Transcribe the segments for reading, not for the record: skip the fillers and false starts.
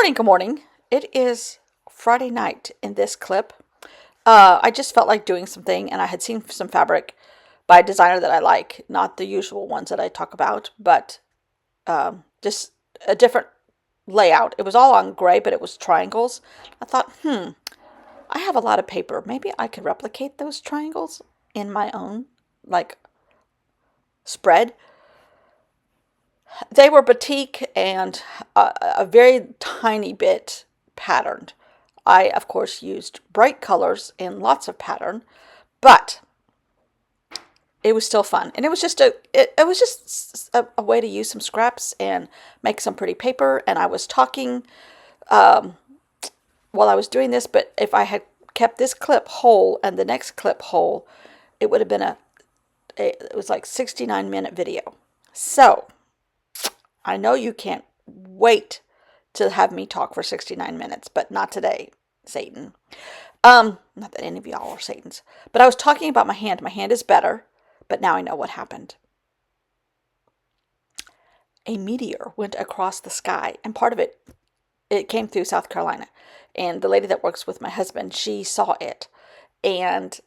Good morning. It is Friday night in this clip. I just felt like doing something, and I had seen some fabric by a designer that I like, not the usual ones that I talk about, but just a different layout. It was all on gray, but it was triangles. I thought, I have a lot of paper. Maybe I could replicate those triangles in my own, like, spread. They were batik and a very tiny bit patterned. I, of course, used bright colors and lots of pattern, but it was still fun. And it was just a way to use some scraps and make some pretty paper. And I was talking while I was doing this, but if I had kept this clip whole and the next clip whole, it would have been it was like 69-minute video. So I know you can't wait to have me talk for 69 minutes, but not today, Satan. Not that any of y'all are Satans. But I was talking about my hand. My hand is better, but now I know what happened. A meteor went across the sky, and part of it came through South Carolina. And the lady that works with my husband, she saw it. And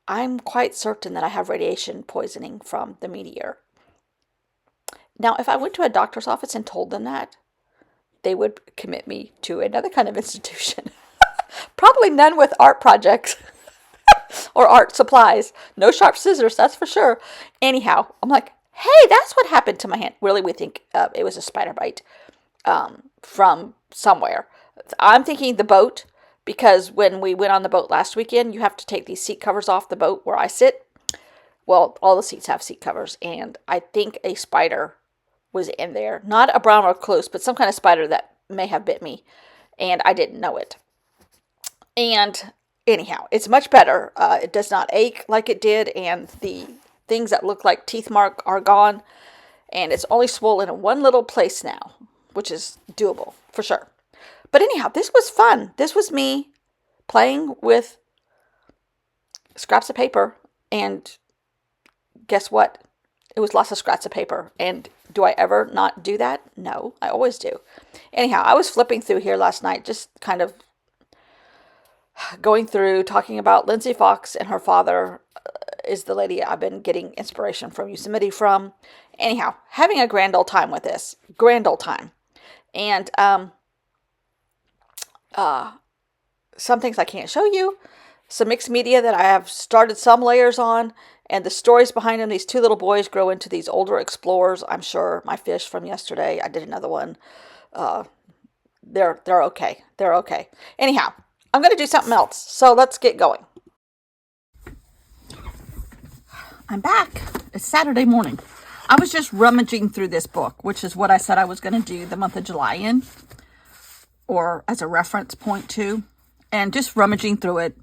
I'm quite certain that I have radiation poisoning from the meteor. Now, if I went to a doctor's office and told them that, they would commit me to another kind of institution. Probably none with art projects or art supplies. No sharp scissors, that's for sure. Anyhow, I'm like, hey, that's what happened to my hand. Really, we think it was a spider bite from somewhere. I'm thinking the boat, because when we went on the boat last weekend, you have to take these seat covers off the boat where I sit. Well, all the seats have seat covers, and I think a spider was in there. Not a brown recluse, but some kind of spider that may have bit me, and I didn't know it. And anyhow, it's much better. It does not ache like it did, and the things that look like teeth mark are gone, and it's only swollen in one little place now, which is doable for sure. But anyhow, this was fun. This was me playing with scraps of paper, and guess what? It was lots of scraps of paper. And do I ever not do that? No, I always do. Anyhow, I was flipping through here last night, just kind of going through, talking about Lindsay Fox and her father is the lady I've been getting inspiration from Yosemite from. Anyhow, having a grand old time with this. Grand old time. And some things I can't show you. Some mixed media that I have started some layers on. And the stories behind them, these two little boys grow into these older explorers. I'm sure my fish from yesterday, I did another one. They're okay. They're okay. Anyhow, I'm going to do something else. So let's get going. I'm back. It's Saturday morning. I was just rummaging through this book, which is what I said I was going to do the month of July in, or as a reference point to, and just rummaging through it,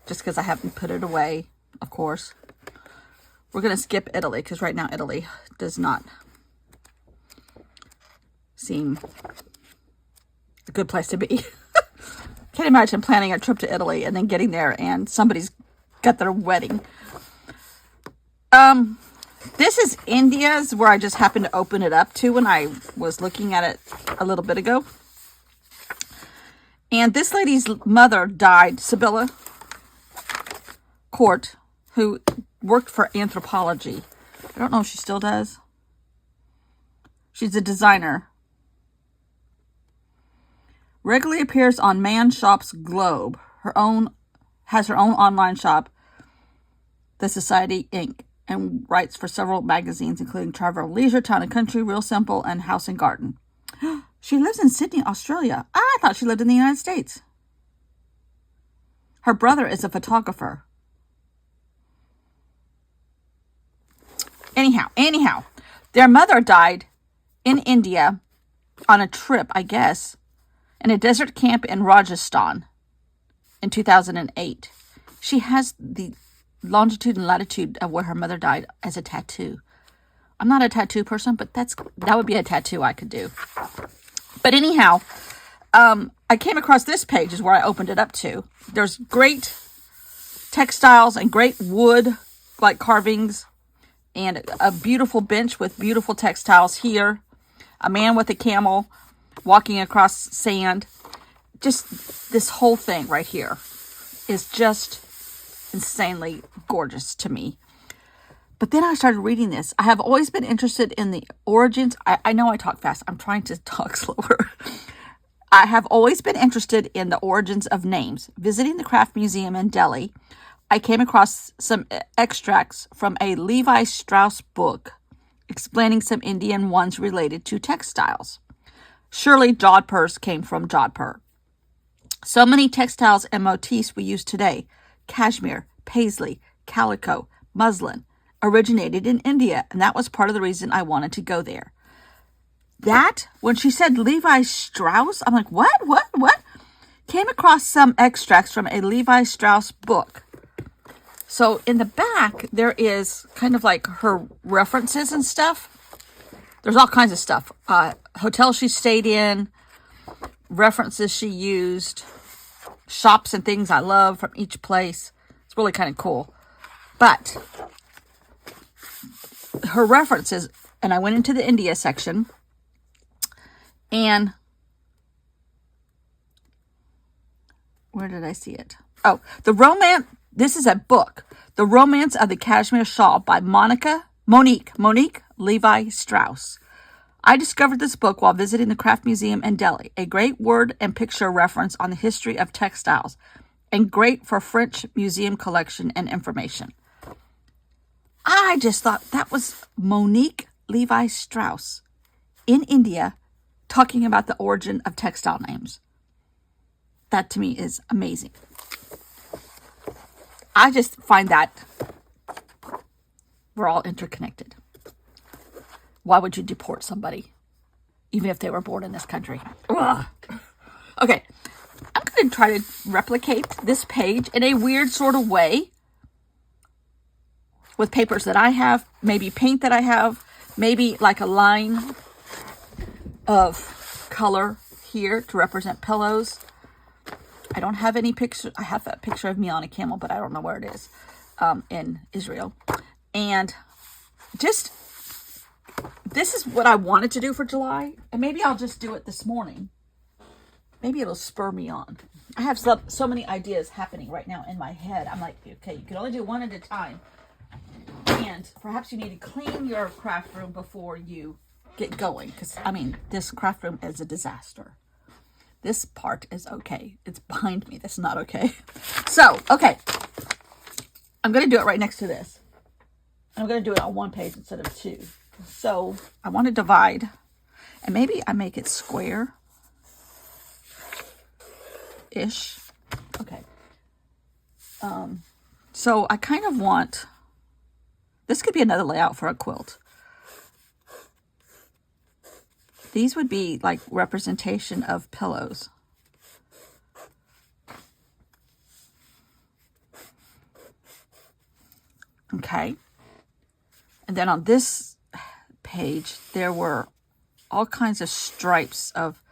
just because I haven't put it away, of course. We're going to skip Italy, because right now Italy does not seem a good place to be. Can't imagine planning a trip to Italy and then getting there and somebody's got their wedding. This is India's, where I just happened to open it up to when I was looking at it a little bit ago. And this lady's mother died, Sibylla Court, who worked for anthropology. I don't know if she still does. She's a designer. Regularly appears on Man Shop's Globe. Has her own online shop, The Society Inc., and writes for several magazines, including Travel, Leisure, Town and Country, Real Simple, and House and Garden. She lives in Sydney, Australia. I thought she lived in the United States. Her brother is a photographer. Anyhow, their mother died in India on a trip, I guess, in a desert camp in Rajasthan in 2008. She has the longitude and latitude of where her mother died as a tattoo. I'm not a tattoo person, but that would be a tattoo I could do. But anyhow, I came across this page is where I opened it up to. There's great textiles and great wood, like carvings, and a beautiful bench with beautiful textiles here. A man with a camel. walking across sand. Just this whole thing right here is just insanely gorgeous to me. But then I started reading this. I have always been interested in the origins. I know I talk fast. I'm trying to talk slower. I have always been interested in the origins of names. Visiting the Craft Museum in Delhi, I came across some extracts from a Levi Strauss book explaining some Indian ones related to textiles. Surely Jodhpurs came from Jodhpur. So many textiles and motifs we use today, cashmere, paisley, calico, muslin, originated in India, and that was part of the reason I wanted to go there. That, when she said Levi Strauss, I'm like, what? Came across some extracts from a Levi Strauss book. So in the back, there is kind of like her references and stuff. There's all kinds of stuff. Hotel she stayed in, references she used, shops and things I love from each place. It's really kind of cool. But her references, and I went into the India section, and where did I see it? Oh, this is a book, The Romance of the Kashmir Shawl by Monique Levi Strauss. I discovered this book while visiting the Craft Museum in Delhi, a great word and picture reference on the history of textiles, and great for French museum collection and information. I just thought that was Monique Levi Strauss in India talking about the origin of textile names. That to me is amazing. I just find that we're all interconnected. Why would you deport somebody, even if they were born in this country? Ugh. Okay, I'm going to try to replicate this page in a weird sort of way with papers that I have, maybe paint that I have, maybe like a line of color here to represent pillows. I don't have any picture. I have a picture of me on a camel, but I don't know where it is in Israel. And just, this is what I wanted to do for July. And maybe I'll just do it this morning. Maybe it'll spur me on. I have so many ideas happening right now in my head. I'm like, okay, you can only do one at a time. And perhaps you need to clean your craft room before you get going. Because, I mean, this craft room is a disaster. This part is okay. It's behind me. That's not okay. So, okay. I'm going to do it right next to this. I'm going to do it on one page instead of two. So, I want to divide. And maybe I make it square-ish. Okay. So, I kind of want... This could be another layout for a quilt. These would be like representation of pillows. Okay. And then on this page, there were all kinds of stripes of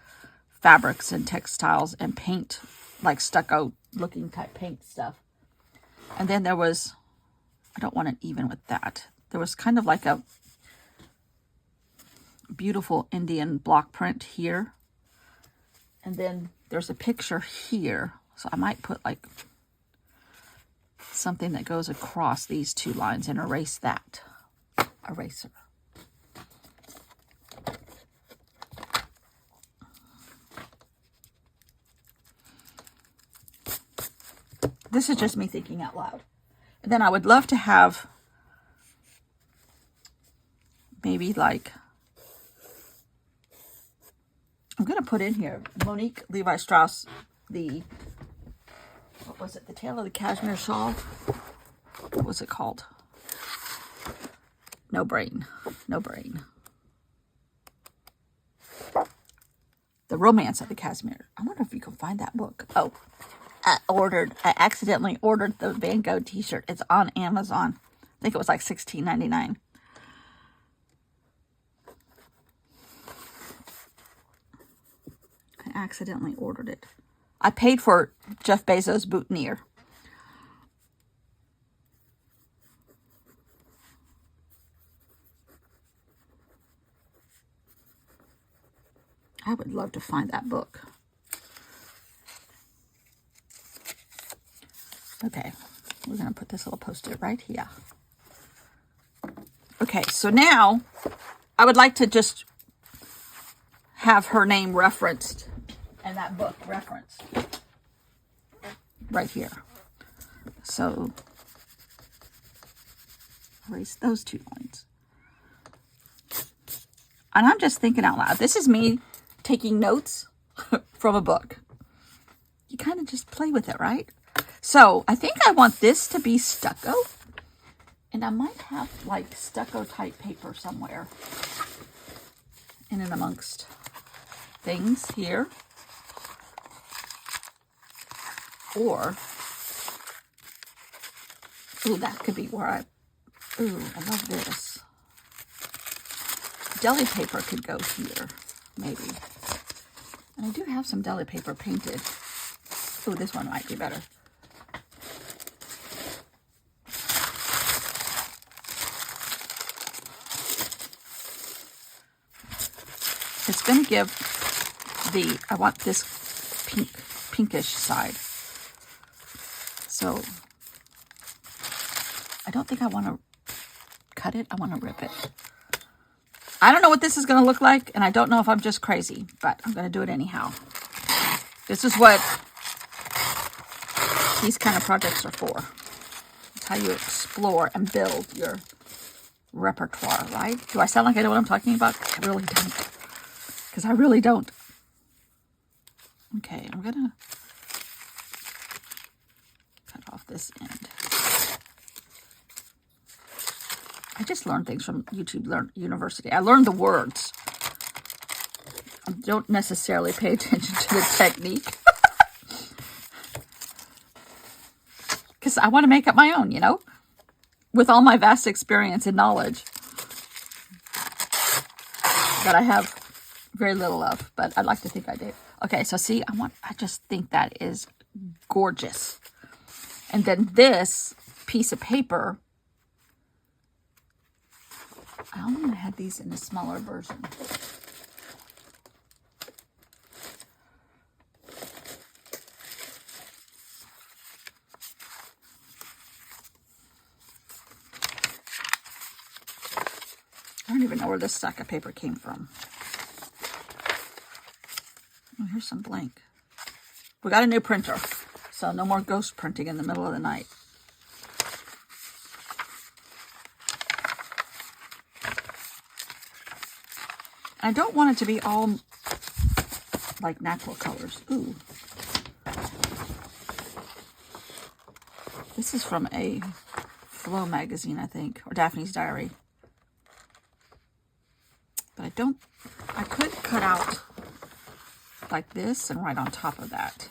fabrics and textiles and paint, like stucco looking type paint stuff. And then there was, I don't want it even with that. There was kind of like a beautiful Indian block print here. And then there's a picture here. So I might put like something that goes across these two lines and erase that. Eraser. This is just me thinking out loud. And then I would love to have maybe like, I'm going to put in here Monique Levi Strauss, what was it? The Tale of the Kashmir Shawl? What was it called? No brain. The Romance of the Kashmir. I wonder if you can find that book. Oh, I accidentally ordered the Van Gogh t-shirt. It's on Amazon. I think it was like $16.99. I accidentally ordered it. I paid for Jeff Bezos' boutonniere. I would love to find that book. Okay, we're going to put this little post-it right here. Okay, so now I would like to just have her name referenced and that book referenced right here. So erase those 2 lines. And I'm just thinking out loud. This is me taking notes from a book. You kind of just play with it, right? So I think I want this to be stucco. And I might have like stucco type paper somewhere in and amongst things here. Or, ooh, that could be where I love this. Deli paper could go here, maybe. And I do have some deli paper painted. Ooh, this one might be better. It's going to give I want this pinkish side. So, I don't think I want to cut it. I want to rip it. I don't know what this is going to look like, and I don't know if I'm just crazy, but I'm going to do it anyhow. This is what these kind of projects are for. It's how you explore and build your repertoire, right? Do I sound like I know what I'm talking about? I really don't. Because I really don't. Okay, I'm going to cut off this end. I just learned things from YouTube University. I learned the words. I don't necessarily pay attention to the technique. Because I want to make up my own, you know? With all my vast experience and knowledge that I have very little of, but I'd like to think I do. Okay, so see, I just think that is gorgeous. And then this piece of paper, I only had these in a smaller version. I don't even know where this stack of paper came from. Oh, here's some blank. We got a new printer, so no more ghost printing in the middle of the night. I don't want it to be all like natural colors. Ooh. This is from a Flow magazine, I think, or Daphne's Diary. But I could cut out like this and right on top of that.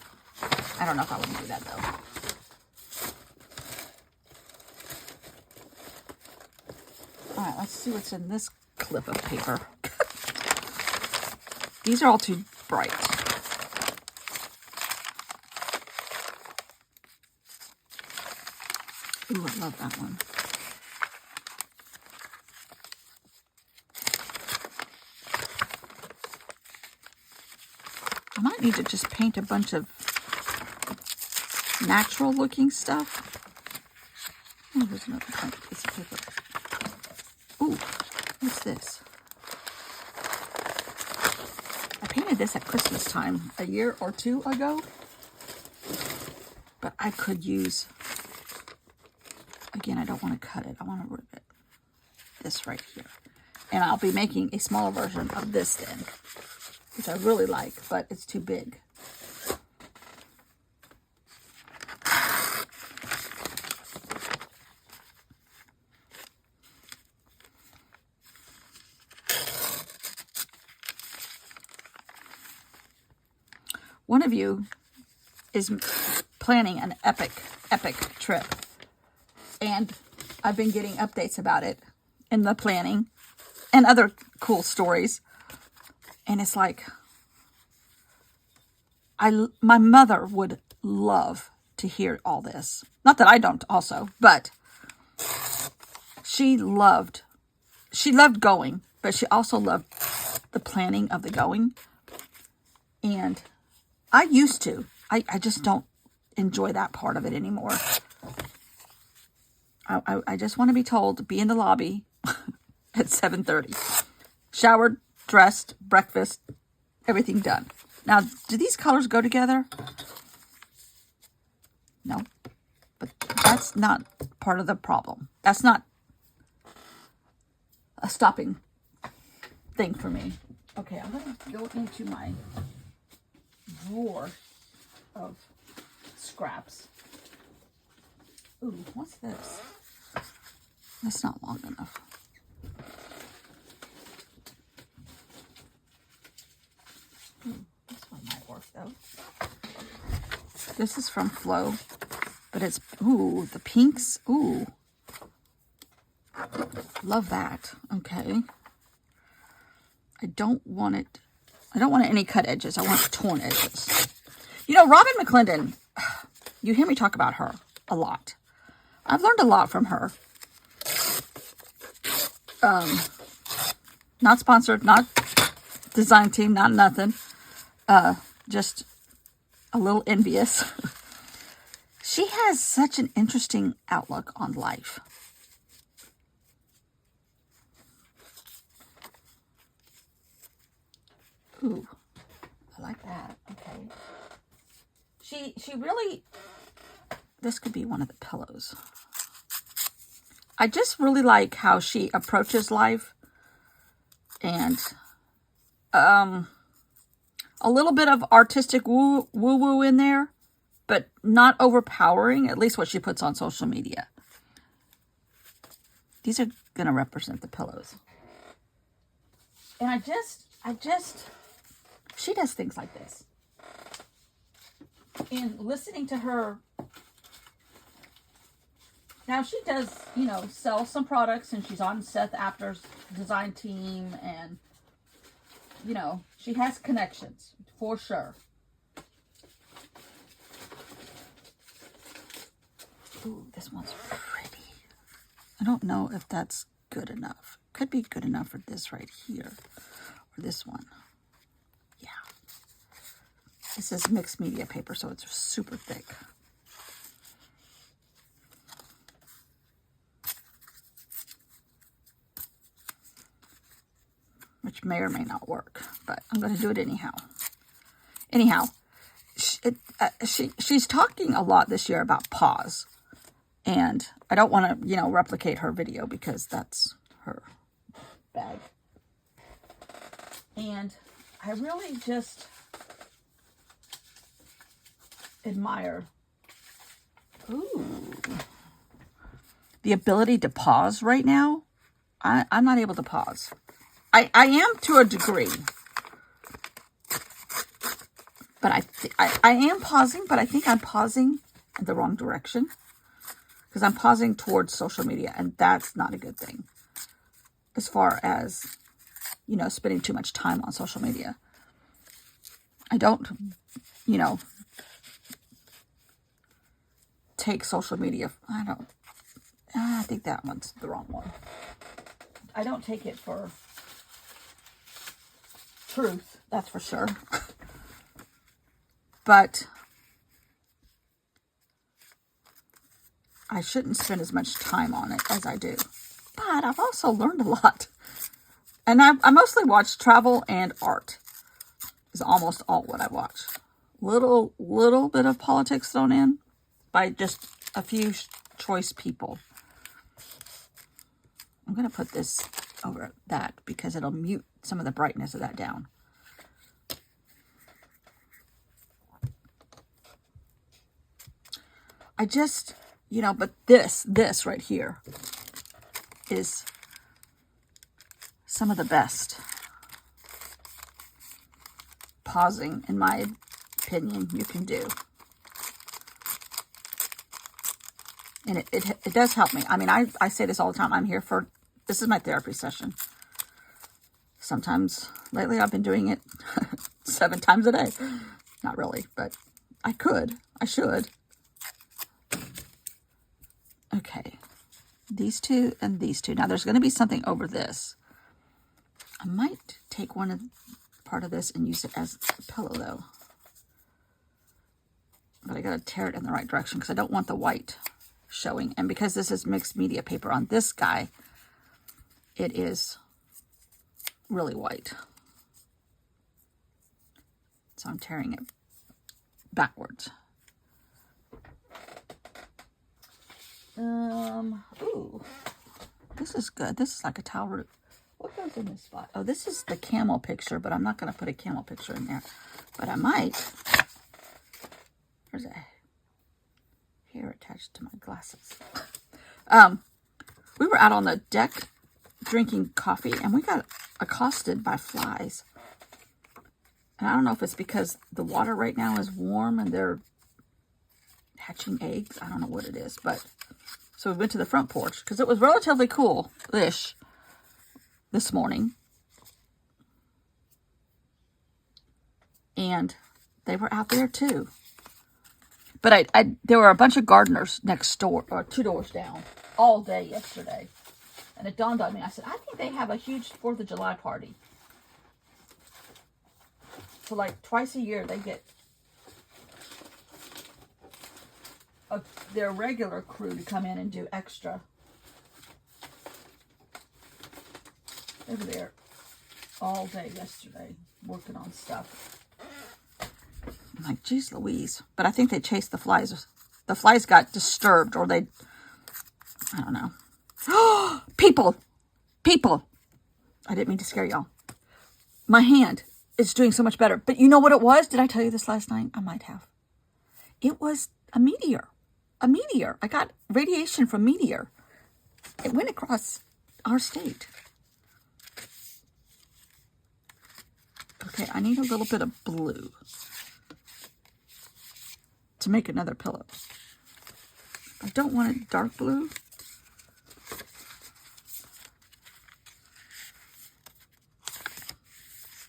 I don't know if I want to do that though. All right, let's see what's in this clip of paper. These are all too bright. Ooh, I love that one. I might need to just paint a bunch of natural looking stuff. Oh, there's another piece of paper. Ooh, what's this? I painted this at Christmas time a year or two ago. But I could use, again, I don't want to cut it. I want to rip it. This right here. And I'll be making a smaller version of this then, which I really like, but it's too big. One of you is planning an epic trip. And I've been getting updates about it in the planning and other cool stories. And it's like, my mother would love to hear all this. Not that I don't also, but she loved going, but she also loved the planning of the going. And I used to. I just don't enjoy that part of it anymore. I just want to be told to be in the lobby at 7:30. Showered, dressed, breakfast, everything done. Now, do these colors go together? No. But that's not part of the problem. That's not a stopping thing for me. Okay, I'm going to go into my drawer of scraps. Ooh, what's this? That's not long enough. Ooh, this one might work though. This is from Flow, but it's, ooh, the pinks. Ooh. Love that. Okay. I don't want any cut edges. I want torn edges. You know, Robin McClendon, you hear me talk about her a lot. I've learned a lot from her. Not sponsored, not design team, not nothing. Just a little envious. She has such an interesting outlook on life. Ooh, I like that. Okay. She really, this could be one of the pillows. I just really like how she approaches life, and a little bit of artistic woo-woo in there, but not overpowering, at least what she puts on social media. These are going to represent the pillows. And I just, she does things like this. And listening to her, now she does, you know, sell some products, and she's on Seth Apter's design team, and, you know, she has connections, for sure. Ooh, this one's pretty. I don't know if that's good enough. Could be good enough for this right here, or this one. Yeah. This is mixed media paper, so it's super thick. Which may or may not work, but I'm going to do it anyhow. Anyhow, she's talking a lot this year about pause. And I don't want to, you know, replicate her video because that's her bag. And I really just admire, ooh, the ability to pause right now. I'm not able to pause. I am to a degree. But I am pausing, but I think I'm pausing in the wrong direction. Because I'm pausing towards social media, and that's not a good thing. As far as, you know, spending too much time on social media. I don't, you know, take social media. I think that one's the wrong one. I don't take it for truth, that's for sure. But I shouldn't spend as much time on it as I do. But I've also learned a lot. And I mostly watch travel and art. Is almost all what I watch. Little bit of politics thrown in by just a few choice people. I'm going to put this over that because it'll mute some of the brightness of that down. I just, you know, but this right here is some of the best pausing, in my opinion, you can do. And it does help me. I mean, I say this all the time. I'm here for, this is my therapy session. Sometimes, lately I've been doing it 7 times a day. Not really, but I should. Okay, these two and these two. Now, there's going to be something over this. I might take part part of this and use it as a pillow, though. But I got to tear it in the right direction because I don't want the white showing. And because this is mixed media paper on this guy, it is really white. So I'm tearing it backwards. Ooh, this is good. This is like a towel root. What goes in this spot? Oh, this is the camel picture, but I'm not going to put a camel picture in there. But I might. There's a hair attached to my glasses. We were out on the deck drinking coffee, and we got accosted by flies. And I don't know if it's because the water right now is warm and they're hatching eggs. I don't know what it is, but so we went to the front porch because it was relatively cool-ish this morning. And they were out there too. But there were a bunch of gardeners next door, or 2 doors down, all day yesterday. And it dawned on me, I said, I think they have a huge 4th of July party. So like twice a year they get their regular crew to come in and do extra. They were there all day yesterday working on stuff. I'm like, geez Louise. But I think they chased the flies. The flies got disturbed, or I don't know. People! People! I didn't mean to scare y'all. My hand is doing so much better. But you know what it was? Did I tell you this last night? I might have. It was a meteor. A meteor. I got radiation from meteor. It went across our state. Okay, I need a little bit of blue to make another pillow. I don't want it dark blue.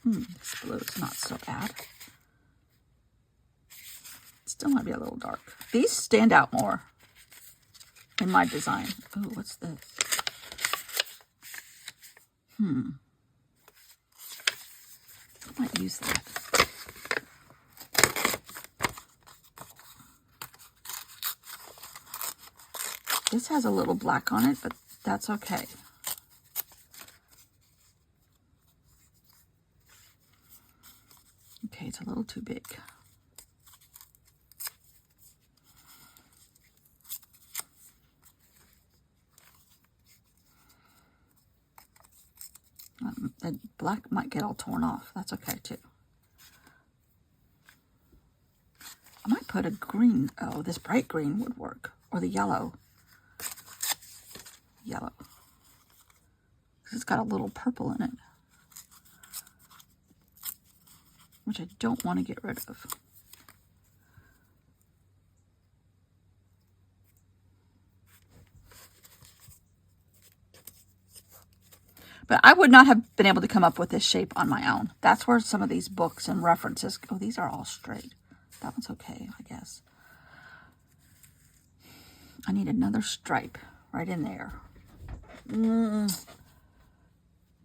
This blue is not so bad. Still might be a little dark. These stand out more in my design. Oh, what's this? I might use that. This has a little black on it, but that's okay. Okay, it's a little too big. The black might get all torn off. That's okay too. I might put a green. Oh, this bright green would work. Or the yellow. Yellow. Because it's got a little purple in it. Which I don't want to get rid of. But I would not have been able to come up with this shape on my own. That's where some of these books and references... Oh, these are all straight. That one's okay, I guess. I need another stripe right in there. Do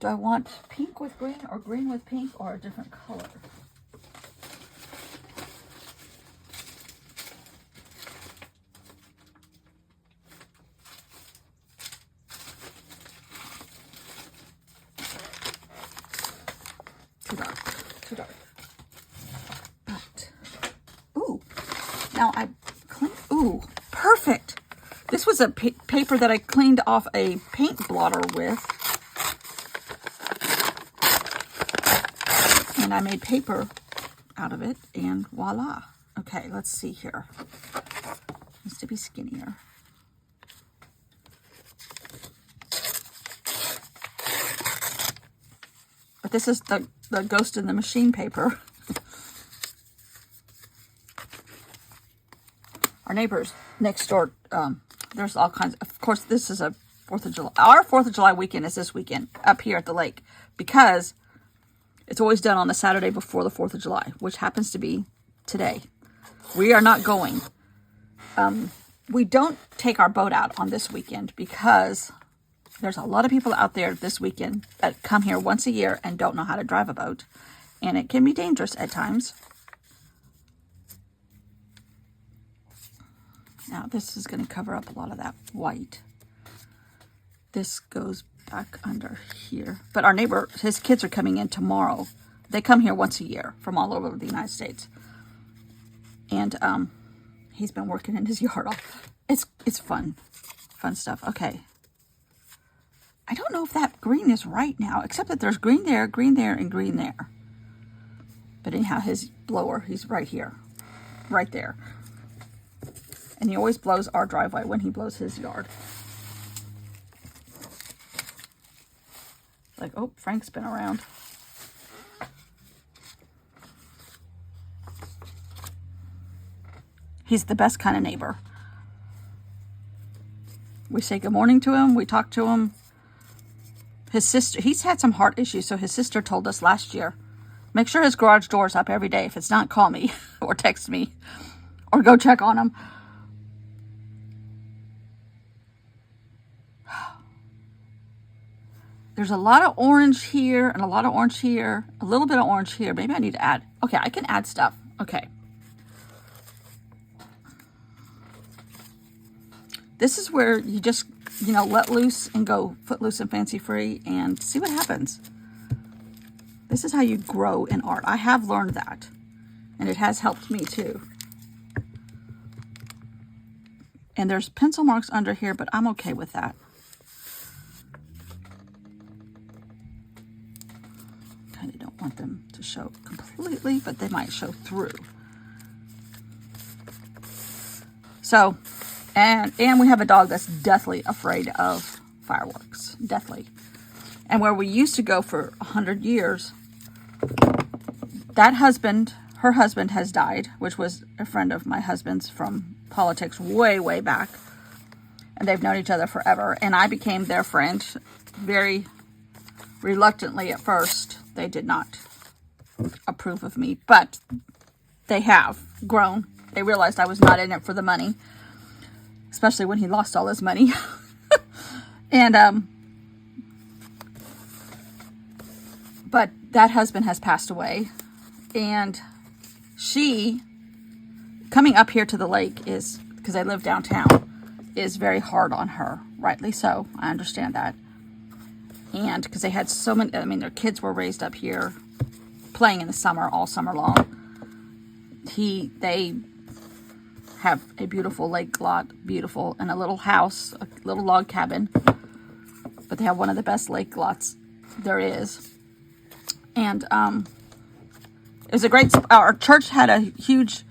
I want pink with green or green with pink or a different color? Too dark. But, ooh, now I clean, ooh, perfect. This was a paper that I cleaned off a paint blotter with. And I made paper out of it, and voila. Okay, let's see here. Needs to be skinnier. But this is the Ghost in the Machine paper. Our neighbors next door, there's all kinds. Of course, this is a 4th of July. Our 4th of July weekend is this weekend up here at the lake because it's always done on the Saturday before the 4th of July, which happens to be today. We are not going. We don't take our boat out on this weekend because there's a lot of people out there this weekend that come here once a year and don't know how to drive a boat. and it can be dangerous at times. Now this is going to cover up a lot of that white. This goes back under here. But our neighbor, his kids are coming in tomorrow. They come here once a year from all over the United States. And he's been working in his yard. It's fun stuff. Okay. I don't know if that green is right now, except that there's green there, and green there. But anyhow, his blower, he's right here, right there. And he always blows our driveway when he blows his yard. Like, oh, Frank's been around. He's the best kind of neighbor. We say good morning to him. We talk to him. His sister, he's had some heart issues, so his sister told us last year, make sure his garage door is up every day. If it's not, call me or text me or go check on him. There's a lot of orange here and a lot of orange here, a little bit of orange here. Maybe I need to add. Okay, I can add stuff. Okay. This is where you just, let loose and go footloose and fancy free and see what happens. This is how you grow in art. I have learned that, and it has helped me too. And there's pencil marks under here, but I'm okay with that. Kind of don't want them to show completely, but they might show through. So, and we have a dog that's deathly afraid of fireworks. Deathly. And where we used to go for 100 years, her husband has died, which was a friend of my husband's from politics way, way back. And they've known each other forever. And I became their friend very reluctantly at first. They did not approve of me, but they have grown. They realized I was not in it for the money, especially when he lost all his money. And, but that husband has passed away, and she, coming up here to the lake is, because I live downtown, is very hard on her, rightly so. I understand that. And because they had so many, their kids were raised up here playing in the summer, all summer long. They have a beautiful lake lot, beautiful, and a little house, a little log cabin. But they have one of the best lake lots there is. And it was a great, our church had a huge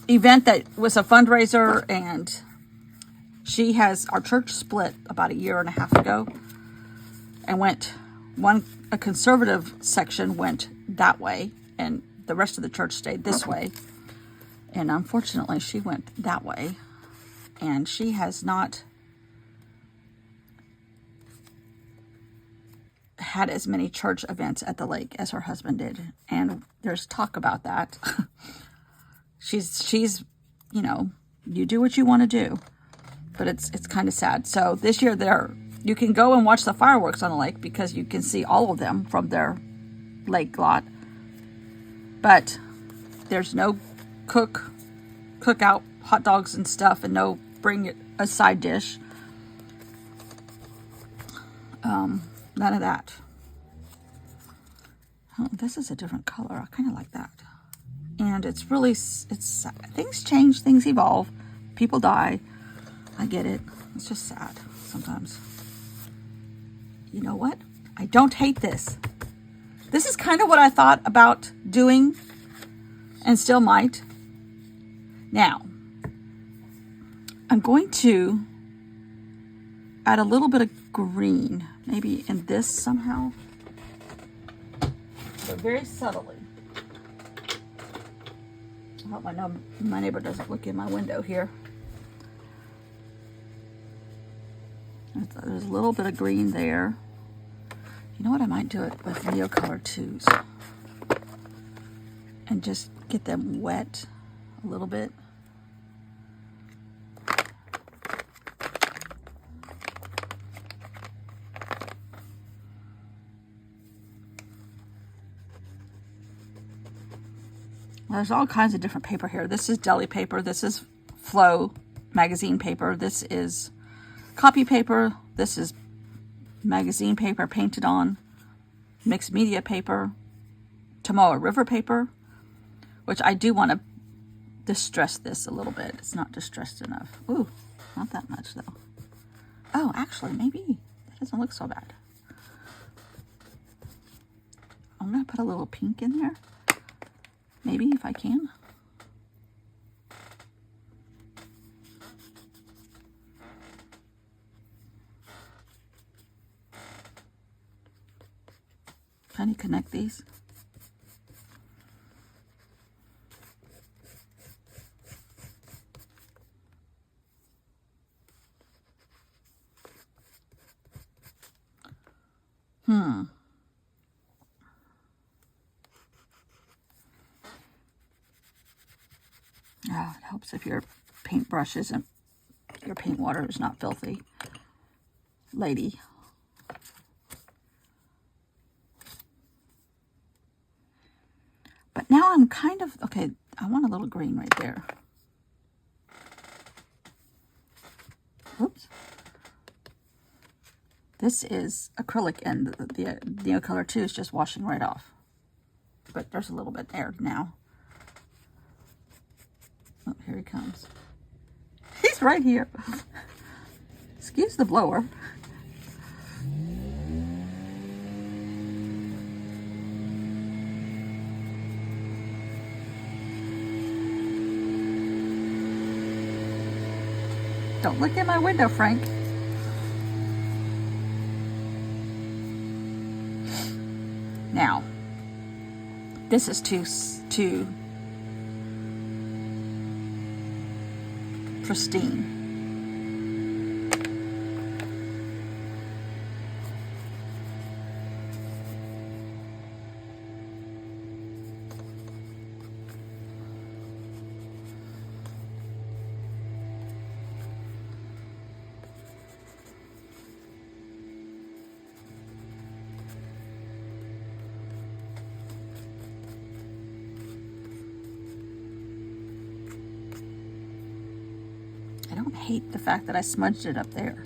event that was a fundraiser, and our church split about 1.5 years ago, and a conservative section went that way, and the rest of the church stayed this way. And unfortunately, she went that way, and she has not had as many church events at the lake as her husband did. And there's talk about that. she's, you do what you want to do, but it's kind of sad. So this year you can go and watch the fireworks on the lake because you can see all of them from their lake lot. But there's no cookout, hot dogs and stuff, and no bring a side dish. None of that. Oh, this is a different color. I kind of like that. And it's things change, things evolve, people die. I get it. It's just sad sometimes. You know what? I don't hate this. This is kind of what I thought about doing, and still might. Now, I'm going to add a little bit of green, maybe in this somehow, but very subtly. I hope my neighbor doesn't look in my window here. There's a little bit of green there. You know what? I might do it with Neocolor 2s and just get them wet a little bit. There's all kinds of different paper here. This is deli paper. This is Flow magazine paper. This is copy paper. This is magazine paper painted on. Mixed media paper. Tomoa River paper, which I do want to distress this a little bit. It's not distressed enough. Ooh, not that much though. Oh, actually, maybe that doesn't look so bad. I'm going to put a little pink in there. Maybe if I can. Trying to connect these. Oh, it helps if your paintbrush isn't, your paint water is not filthy. Lady. But now I'm kind of, okay, I want a little green right there. Oops. This is acrylic and the Neo Color 2 is just washing right off. But there's a little bit there now. Oh, here he comes. He's right here. Excuse the blower. Don't look in my window, Frank. Now, this is too pristine. I don't hate the fact that I smudged it up there,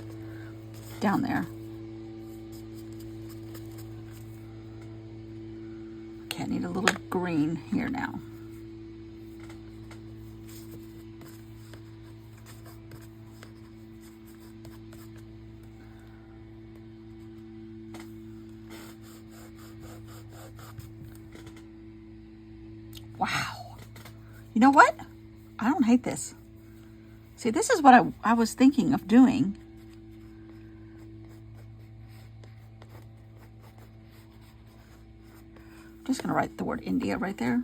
down there. Okay, I need a little green here now. Wow. You know what? I don't hate this. See, this is what I was thinking of doing. I'm just going to write the word India right there.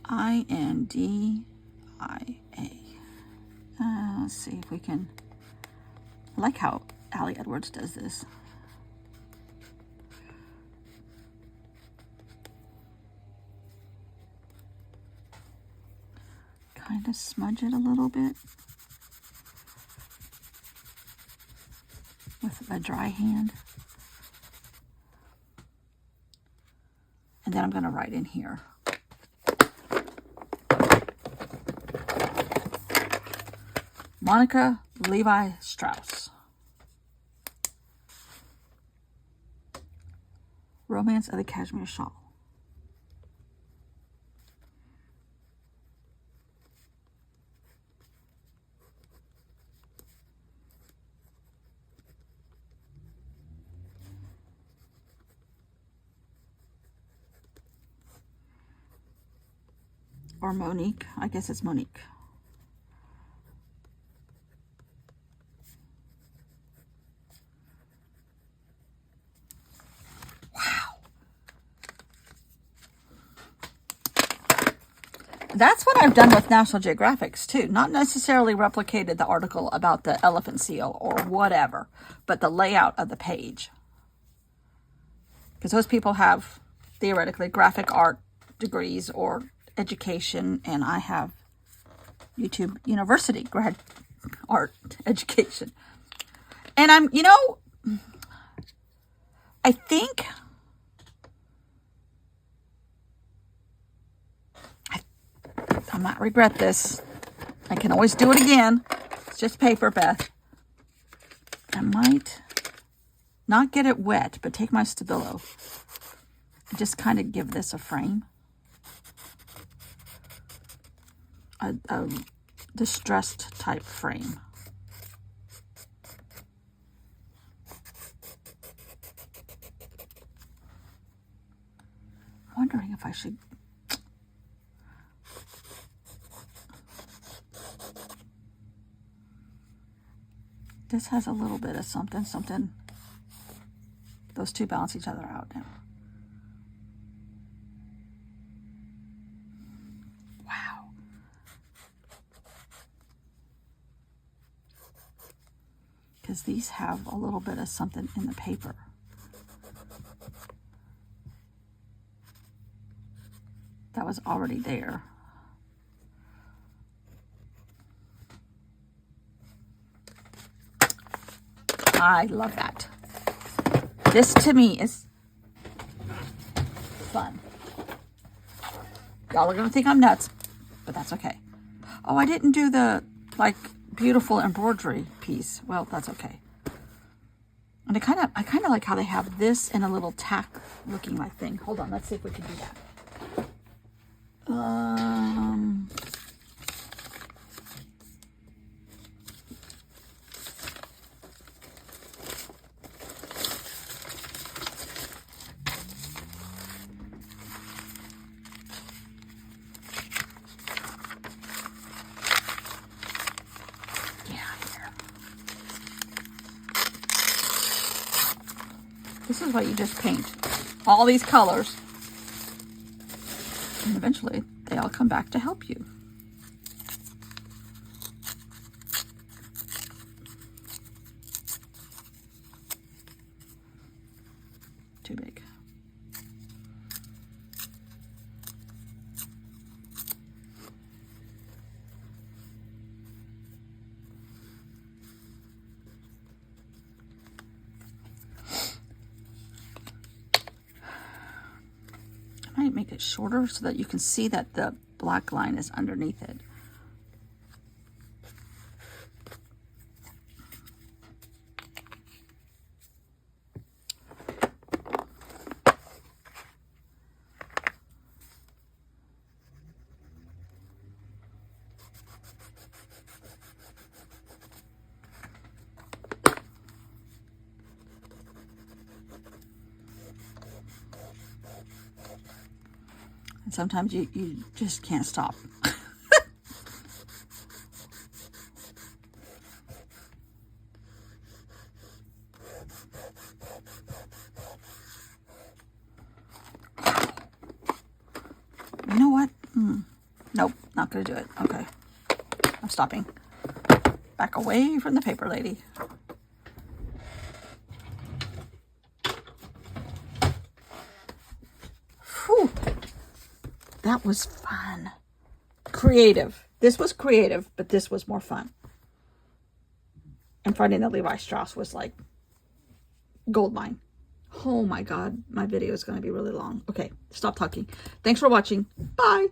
I-N-D-I-A. Let's see if we can... I like how Allie Edwards does this. Kind of smudge it a little bit with a dry hand. And then I'm going to write in here. Monica Levi Strauss. Romance of the Cashmere Shawl. Or Monique. I guess it's Monique. Wow. That's what I've done with National Geographics too. Not necessarily replicated the article about the elephant seal or whatever, but the layout of the page. Because those people have theoretically graphic art degrees or education, and I have YouTube University grad art education. And I'm, you know, I think I might regret this. I can always do it again. It's just paper, Beth. I might not get it wet, but take my Stabilo and just kind of give this a frame. A distressed type frame. I'm wondering if I should... This has a little bit of something, something. Those two balance each other out now. Wow. Because these have a little bit of something in the paper. That was already there. I love that. This to me is fun. Y'all are going to think I'm nuts, but that's okay. Oh, I didn't do the, like, beautiful embroidery piece. Well, that's okay. And I kind of like how they have this in a little tack looking like thing. Hold on, let's see if we can do that. This is what you just paint. All these colors. And eventually, they all come back to help you. Too big. I might make it shorter so that you can see that the black line is underneath it. And sometimes you just can't stop. You know what? Nope, not gonna do it. Okay, I'm stopping. Back away from the paper, lady. Whew. That was fun. Creative. This was creative, but this was more fun. And finding the Levi Strauss was like gold mine. Oh my God, my video is going to be really long. Okay, stop talking. Thanks for watching. Bye.